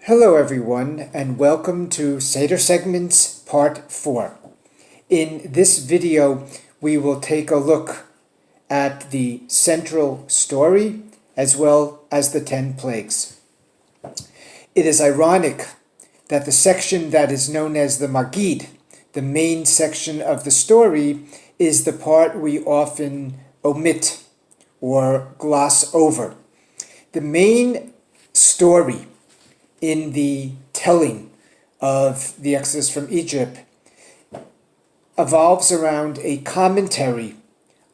Hello everyone, and welcome to Seder Segments Part 4. In this video, we will take a look at the central story as well as the 10 plagues. It is ironic that the section that is known as the Magid, the main section of the story, is the part we often omit or gloss over. The main story in the telling of the Exodus from Egypt evolves around a commentary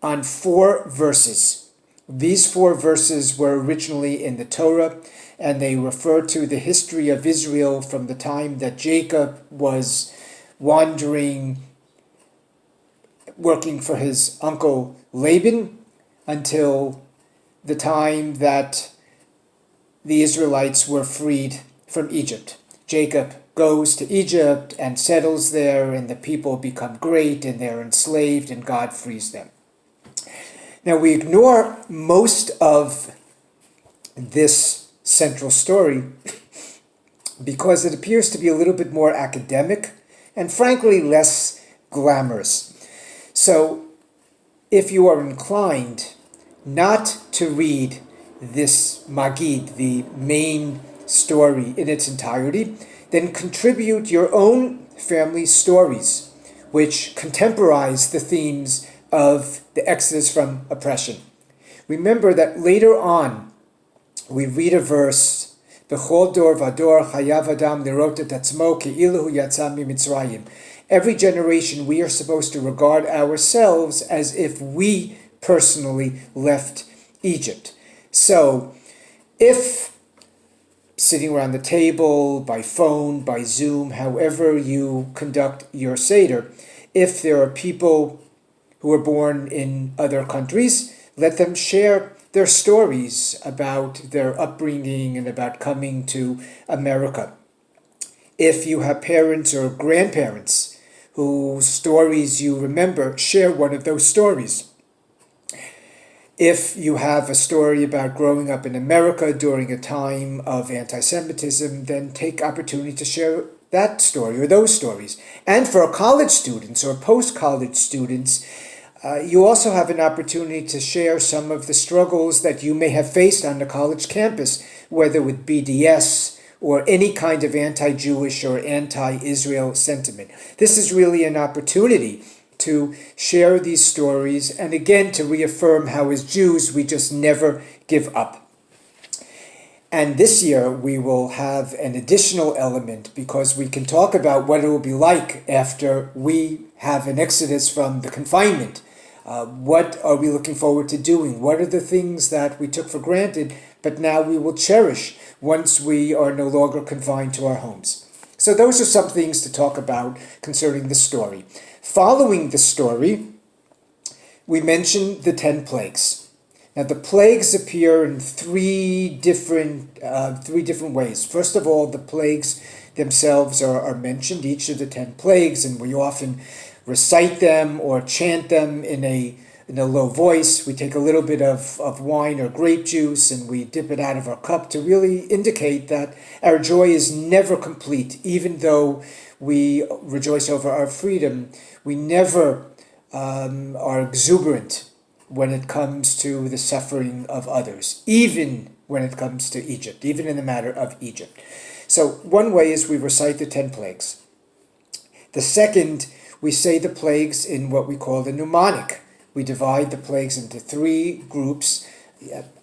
on 4 verses. These 4 verses were originally in the Torah, and they refer to the history of Israel from the time that Jacob was wandering, working for his uncle Laban, until the time that the Israelites were freed from Egypt. Jacob goes to Egypt and settles there, and the people become great, and they're enslaved, and God frees them. Now, we ignore most of this central story because it appears to be a little bit more academic and, frankly, less glamorous. So, if you are inclined not to read this Magid, the main story in its entirety, then contribute your own family stories, which contemporize the themes of the Exodus from oppression. Remember that later on, we read a verse, B'chol dor vador chayav adam lirot et atzmo ke'ilu hu yatsa mimitzrayim. Every generation we are supposed to regard ourselves as if we personally left Egypt. So, if sitting around the table, by phone, by Zoom, however you conduct your Seder, if there are people who are born in other countries, let them share their stories about their upbringing and about coming to America. If you have parents or grandparents whose stories you remember, share one of those stories. If you have a story about growing up in America during a time of anti-Semitism, then take opportunity to share that story or those stories. And for college students or post-college students, you also have an opportunity to share some of the struggles that you may have faced on the college campus, whether with BDS or any kind of anti-Jewish or anti-Israel sentiment. This is really an opportunity to share these stories, and again to reaffirm how as Jews we just never give up. And this year we will have an additional element because we can talk about what it will be like after we have an exodus from the confinement. What are we looking forward to doing? What are the things that we took for granted but now we will cherish once we are no longer confined to our homes? So those are some things to talk about concerning the story. Following the story, we mentioned the 10 plagues. Now, the plagues appear in three different ways. First of all, the plagues themselves are mentioned, each of the 10 plagues, and we often recite them or chant them in a low voice. We take a little bit of wine or grape juice and we dip it out of our cup to really indicate that our joy is never complete. Even though we rejoice over our freedom, we never are exuberant when it comes to the suffering of others, even when it comes to Egypt, even in the matter of Egypt. So one way is we recite the 10 plagues. The second, we say the plagues in what we call the mnemonic. We divide the plagues into 3 groups.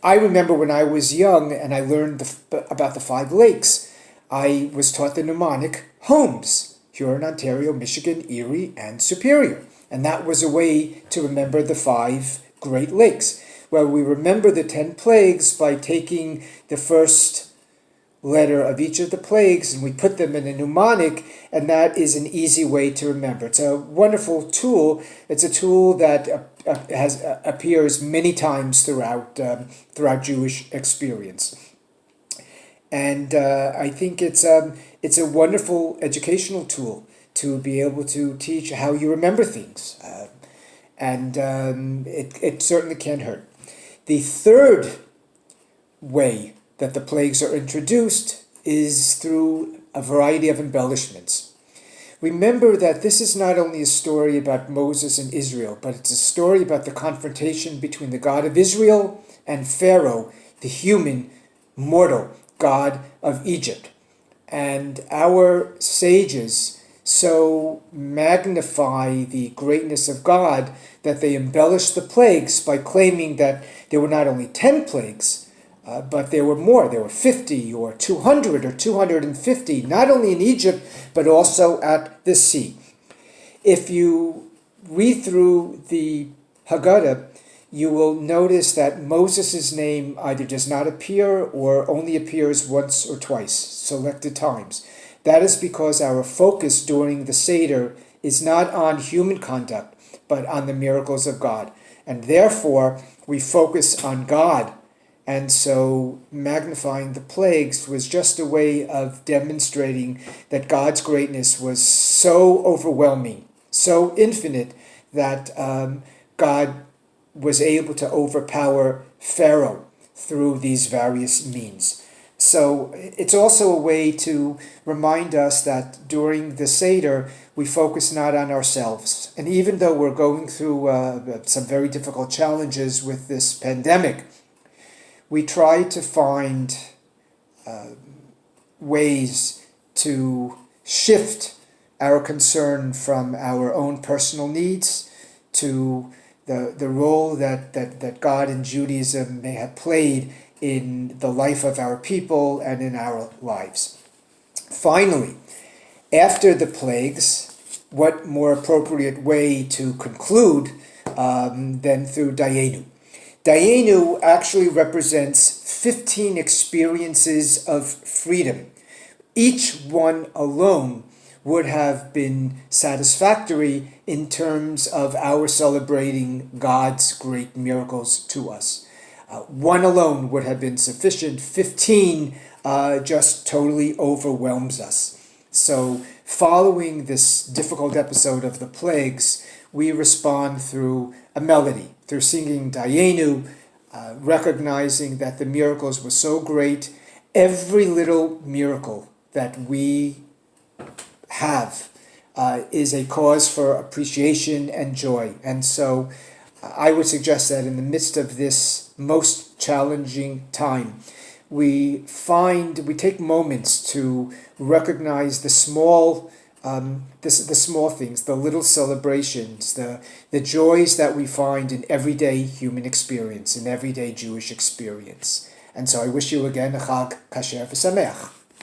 I remember when I was young and I learned about the 5 lakes, I was taught the mnemonic Holmes, Huron, Ontario, Michigan, Erie, and Superior. And that was a way to remember the 5 Great Lakes. Well, we remember the 10 plagues by taking the first letter of each of the plagues and we put them in a mnemonic, and that is an easy way to remember. It's a wonderful tool. It's a tool that appears many times throughout Jewish experience. And I think it's a wonderful educational tool to be able to teach how you remember things. And it certainly can't hurt. The third way that the plagues are introduced is through a variety of embellishments. Remember that this is not only a story about Moses and Israel, but it's a story about the confrontation between the God of Israel and Pharaoh, the human, mortal God of Egypt. And our sages so magnify the greatness of God that they embellish the plagues by claiming that there were not only 10 plagues, but there were more. There were 50 or 200 or 250, not only in Egypt, but also at the sea. If you read through the Haggadah, you will notice that Moses' name either does not appear or only appears once or twice, selected times. That is because our focus during the Seder is not on human conduct, but on the miracles of God. And therefore, we focus on God. And so magnifying the plagues was just a way of demonstrating that God's greatness was so overwhelming, so infinite, that God was able to overpower Pharaoh through these various means. So it's also a way to remind us that during the Seder, we focus not on ourselves. And even though we're going through some very difficult challenges with this pandemic, we try to find ways to shift our concern from our own personal needs to the role that God and Judaism may have played in the life of our people and in our lives. Finally, after the plagues, what more appropriate way to conclude than through Dayenu? Dayenu actually represents 15 experiences of freedom. Each one alone would have been satisfactory in terms of our celebrating God's great miracles to us. One alone would have been sufficient. 15 just totally overwhelms us. So following this difficult episode of the plagues, we respond through a melody, through singing Dayenu, recognizing that the miracles were so great. Every little miracle that we have is a cause for appreciation and joy. And so I would suggest that in the midst of this most challenging time, we take moments to recognize the small the small things, the little celebrations, the joys that we find in everyday human experience, in everyday Jewish experience. And so I wish you again a Chag Kasher V'Sameach.